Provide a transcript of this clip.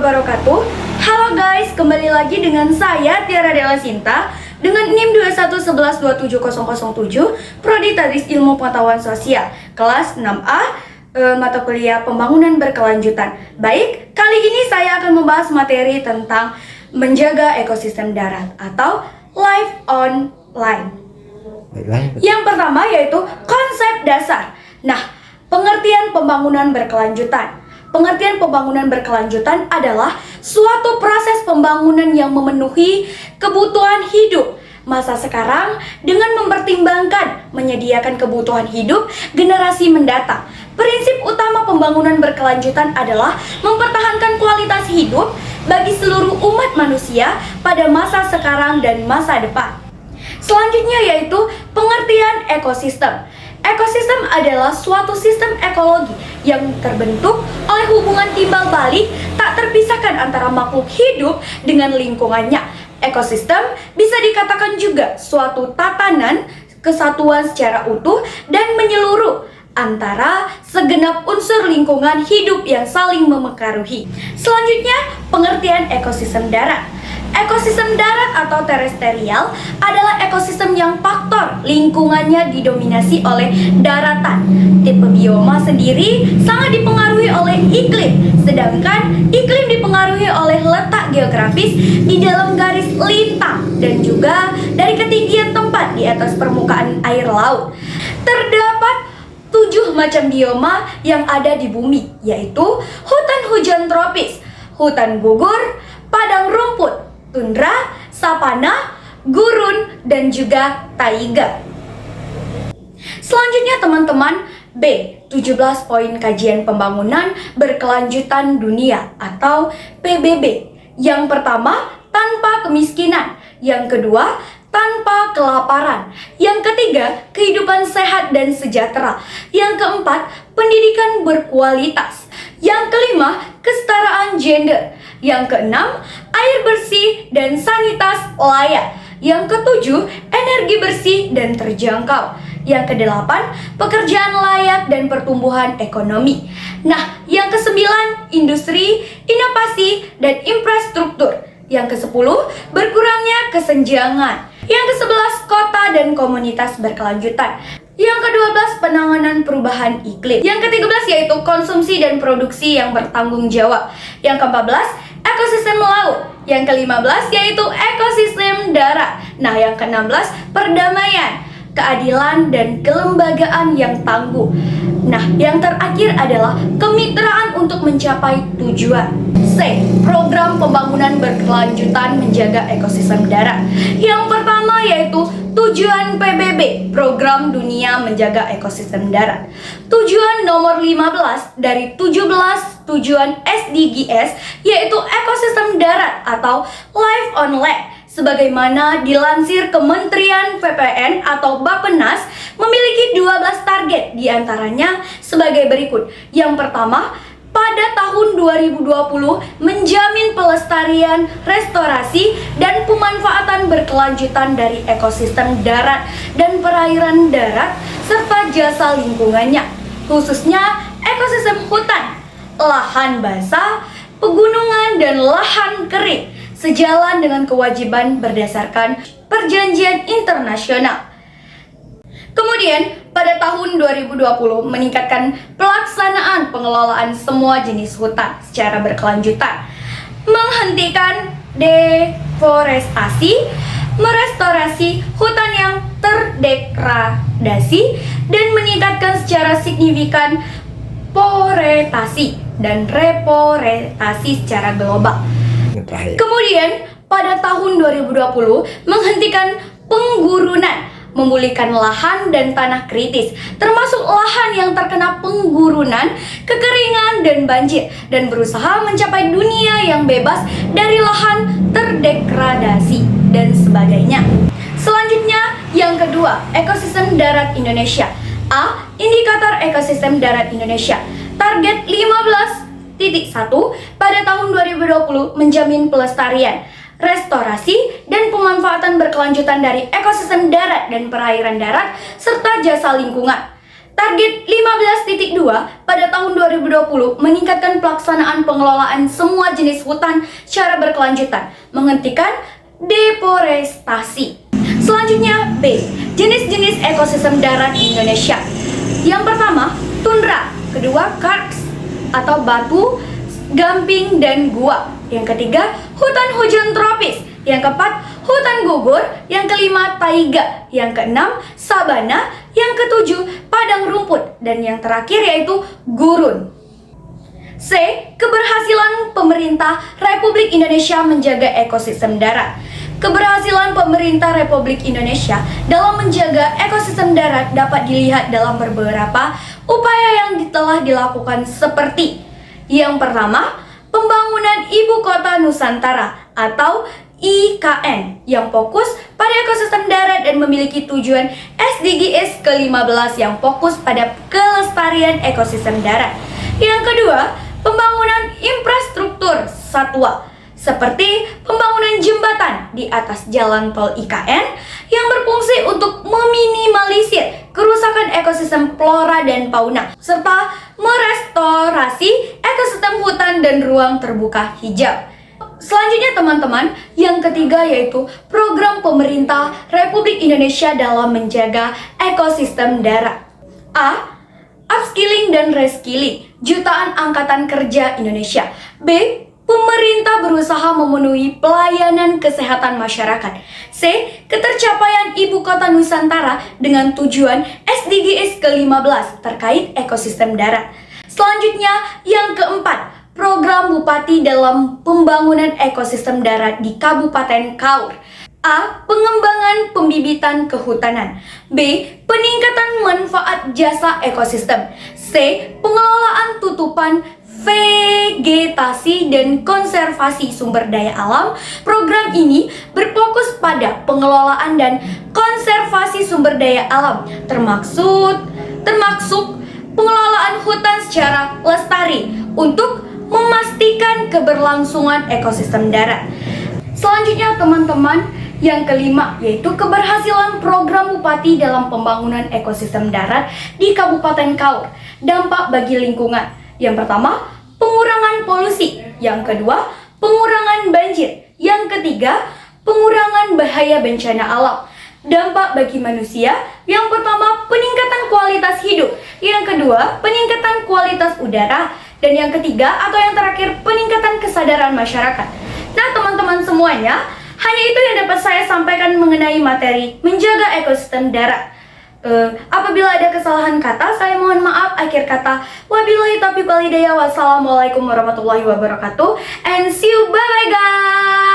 wabarakatuh. Halo guys, kembali lagi dengan saya Tiara Della Sinta dengan NIM 2111270007, Prodi Tadris Ilmu Pengetahuan Sosial, kelas 6A, mata kuliah Pembangunan Berkelanjutan. Baik, kali ini saya akan membahas materi tentang menjaga ekosistem darat atau life on land. Yang pertama yaitu konsep dasar. Nah, pengertian pembangunan berkelanjutan. Pengertian pembangunan berkelanjutan adalah suatu proses pembangunan yang memenuhi kebutuhan hidup masa sekarang dengan mempertimbangkan menyediakan kebutuhan hidup generasi mendatang. Prinsip utama pembangunan berkelanjutan adalah mempertahankan kualitas hidup bagi seluruh umat manusia pada masa sekarang dan masa depan. Selanjutnya yaitu pengertian ekosistem. Ekosistem adalah suatu sistem ekologi yang terbentuk oleh hubungan timbal balik tak terpisahkan antara makhluk hidup dengan lingkungannya. Ekosistem bisa dikatakan juga suatu tatanan kesatuan secara utuh dan menyeluruh antara segenap unsur lingkungan hidup yang saling memengaruhi. Selanjutnya, pengertian ekosistem darat. Ekosistem darat atau terestrial adalah ekosistem yang faktor lingkungannya didominasi oleh daratan. Tipe bioma sendiri sangat dipengaruhi oleh iklim, sedangkan iklim dipengaruhi oleh letak geografis di dalam garis lintang dan juga dari ketinggian tempat di atas permukaan air laut. Terdapat 7 macam bioma yang ada di bumi, yaitu hutan hujan tropis, hutan gugur, padang rumput, tundra, savana, gurun, dan juga taiga. Selanjutnya teman-teman, B. 17 poin kajian pembangunan berkelanjutan dunia atau PBB. Yang pertama, tanpa kemiskinan. Yang kedua, tanpa kelaparan. Yang ketiga, kehidupan sehat dan sejahtera. Yang keempat, pendidikan berkualitas. Yang kelima, kesetaraan gender. Yang keenam, air bersih dan sanitas layak. Yang ketujuh, energi bersih dan terjangkau. Yang kedelapan, pekerjaan layak dan pertumbuhan ekonomi. Nah, yang kesembilan, industri, inovasi, dan infrastruktur. Yang kesepuluh, berkurangnya kesenjangan. Yang kesebelas, kota dan komunitas berkelanjutan. Yang ke-12, penanganan perubahan iklim. Yang ke-13 yaitu konsumsi dan produksi yang bertanggung jawab. Yang ke-14, ekosistem laut. Yang ke-15 yaitu ekosistem darat. Nah, yang ke-16, perdamaian, keadilan dan kelembagaan yang tangguh. Nah, yang terakhir adalah kemitraan untuk mencapai tujuan. C. Program pembangunan berkelanjutan menjaga ekosistem darat. Yang pertama yaitu tujuan PBB, Program Dunia Menjaga Ekosistem Darat. Tujuan nomor 15 dari 17 tujuan SDGs yaitu ekosistem darat atau Life on Land. Sebagaimana dilansir Kementerian PPN atau Bappenas memiliki 12 target diantaranya sebagai berikut. Yang pertama, pada tahun 2020 menjamin pelestarian, restorasi, dan pemanfaatan berkelanjutan dari ekosistem darat dan perairan darat serta jasa lingkungannya, khususnya ekosistem hutan, lahan basah, pegunungan, dan lahan kering, sejalan dengan kewajiban berdasarkan perjanjian internasional. Kemudian, pada tahun 2020 meningkatkan pelaksanaan pengelolaan semua jenis hutan secara berkelanjutan, menghentikan deforestasi, merestorasi hutan yang terdegradasi, dan meningkatkan secara signifikan foretasi dan reforestasi secara global. Kemudian, pada tahun 2020 menghentikan penggurunan, memulihkan lahan dan tanah kritis, termasuk lahan yang terkena penggurunan, kekeringan, dan banjir, dan berusaha mencapai dunia yang bebas dari lahan terdegradasi, dan sebagainya. Selanjutnya, yang kedua, ekosistem darat Indonesia. A. Indikator ekosistem darat Indonesia. Target 15.1 pada tahun 2020 menjamin pelestarian, restorasi, dan pemanfaatan berkelanjutan dari ekosistem darat dan perairan darat serta jasa lingkungan. Target 15.2 pada tahun 2020 meningkatkan pelaksanaan pengelolaan semua jenis hutan secara berkelanjutan, menghentikan deforestasi. Selanjutnya B. Jenis-jenis ekosistem darat di Indonesia. Yang pertama, tundra. Kedua, karst atau batu, gamping, dan gua. Yang ketiga, hutan hujan tropis. Yang keempat, hutan gugur. Yang kelima, taiga. Yang keenam, sabana. Yang ketujuh, padang rumput. Dan yang terakhir yaitu gurun. C. Keberhasilan pemerintah Republik Indonesia menjaga ekosistem darat. Keberhasilan pemerintah Republik Indonesia dalam menjaga ekosistem darat dapat dilihat dalam beberapa upaya yang telah dilakukan seperti: yang pertama, pembangunan Ibu Kota Nusantara atau IKN yang fokus pada ekosistem darat dan memiliki tujuan SDGs ke-15 yang fokus pada kelestarian ekosistem darat. Yang kedua, pembangunan infrastruktur satwa seperti pembangunan jembatan di atas jalan tol IKN yang berfungsi untuk meminimalisir kerusakan ekosistem flora dan fauna serta merestorasi ekosistem hutan dan ruang terbuka hijau. Selanjutnya teman-teman, yang ketiga yaitu program pemerintah Republik Indonesia dalam menjaga ekosistem darat. A. Upskilling dan reskilling jutaan angkatan kerja Indonesia. B. Pemerintah berusaha memenuhi pelayanan kesehatan masyarakat. C. Ketercapaian Ibu Kota Nusantara dengan tujuan SDGs ke-15 terkait ekosistem darat. Selanjutnya, yang keempat, program Bupati dalam pembangunan ekosistem darat di Kabupaten Kaur. A. Pengembangan pembibitan kehutanan. B. Peningkatan manfaat jasa ekosistem. C. Pengelolaan tutupan vegetasi dan konservasi sumber daya alam. Program ini berfokus pada pengelolaan dan konservasi sumber daya alam, termasuk pengelolaan hutan secara lestari untuk memastikan keberlangsungan ekosistem darat. Selanjutnya teman-teman, yang kelima yaitu keberhasilan program Bupati dalam pembangunan ekosistem darat di Kabupaten Kaur. Dampak bagi lingkungan. Yang pertama, pengurangan polusi. Yang kedua, pengurangan banjir. Yang ketiga, pengurangan bahaya bencana alam. Dampak bagi manusia. Yang pertama, peningkatan kualitas hidup. Yang kedua, peningkatan kualitas udara. Dan yang ketiga atau yang terakhir, peningkatan kesadaran masyarakat. Nah teman-teman semuanya, hanya itu yang dapat saya sampaikan mengenai materi menjaga ekosistem darat. Apabila ada kesalahan kata, saya mohon maaf. Akhir kata, wabillahi taufiq wal hidayah. Wassalamualaikum warahmatullahi wabarakatuh. And see you, bye bye guys.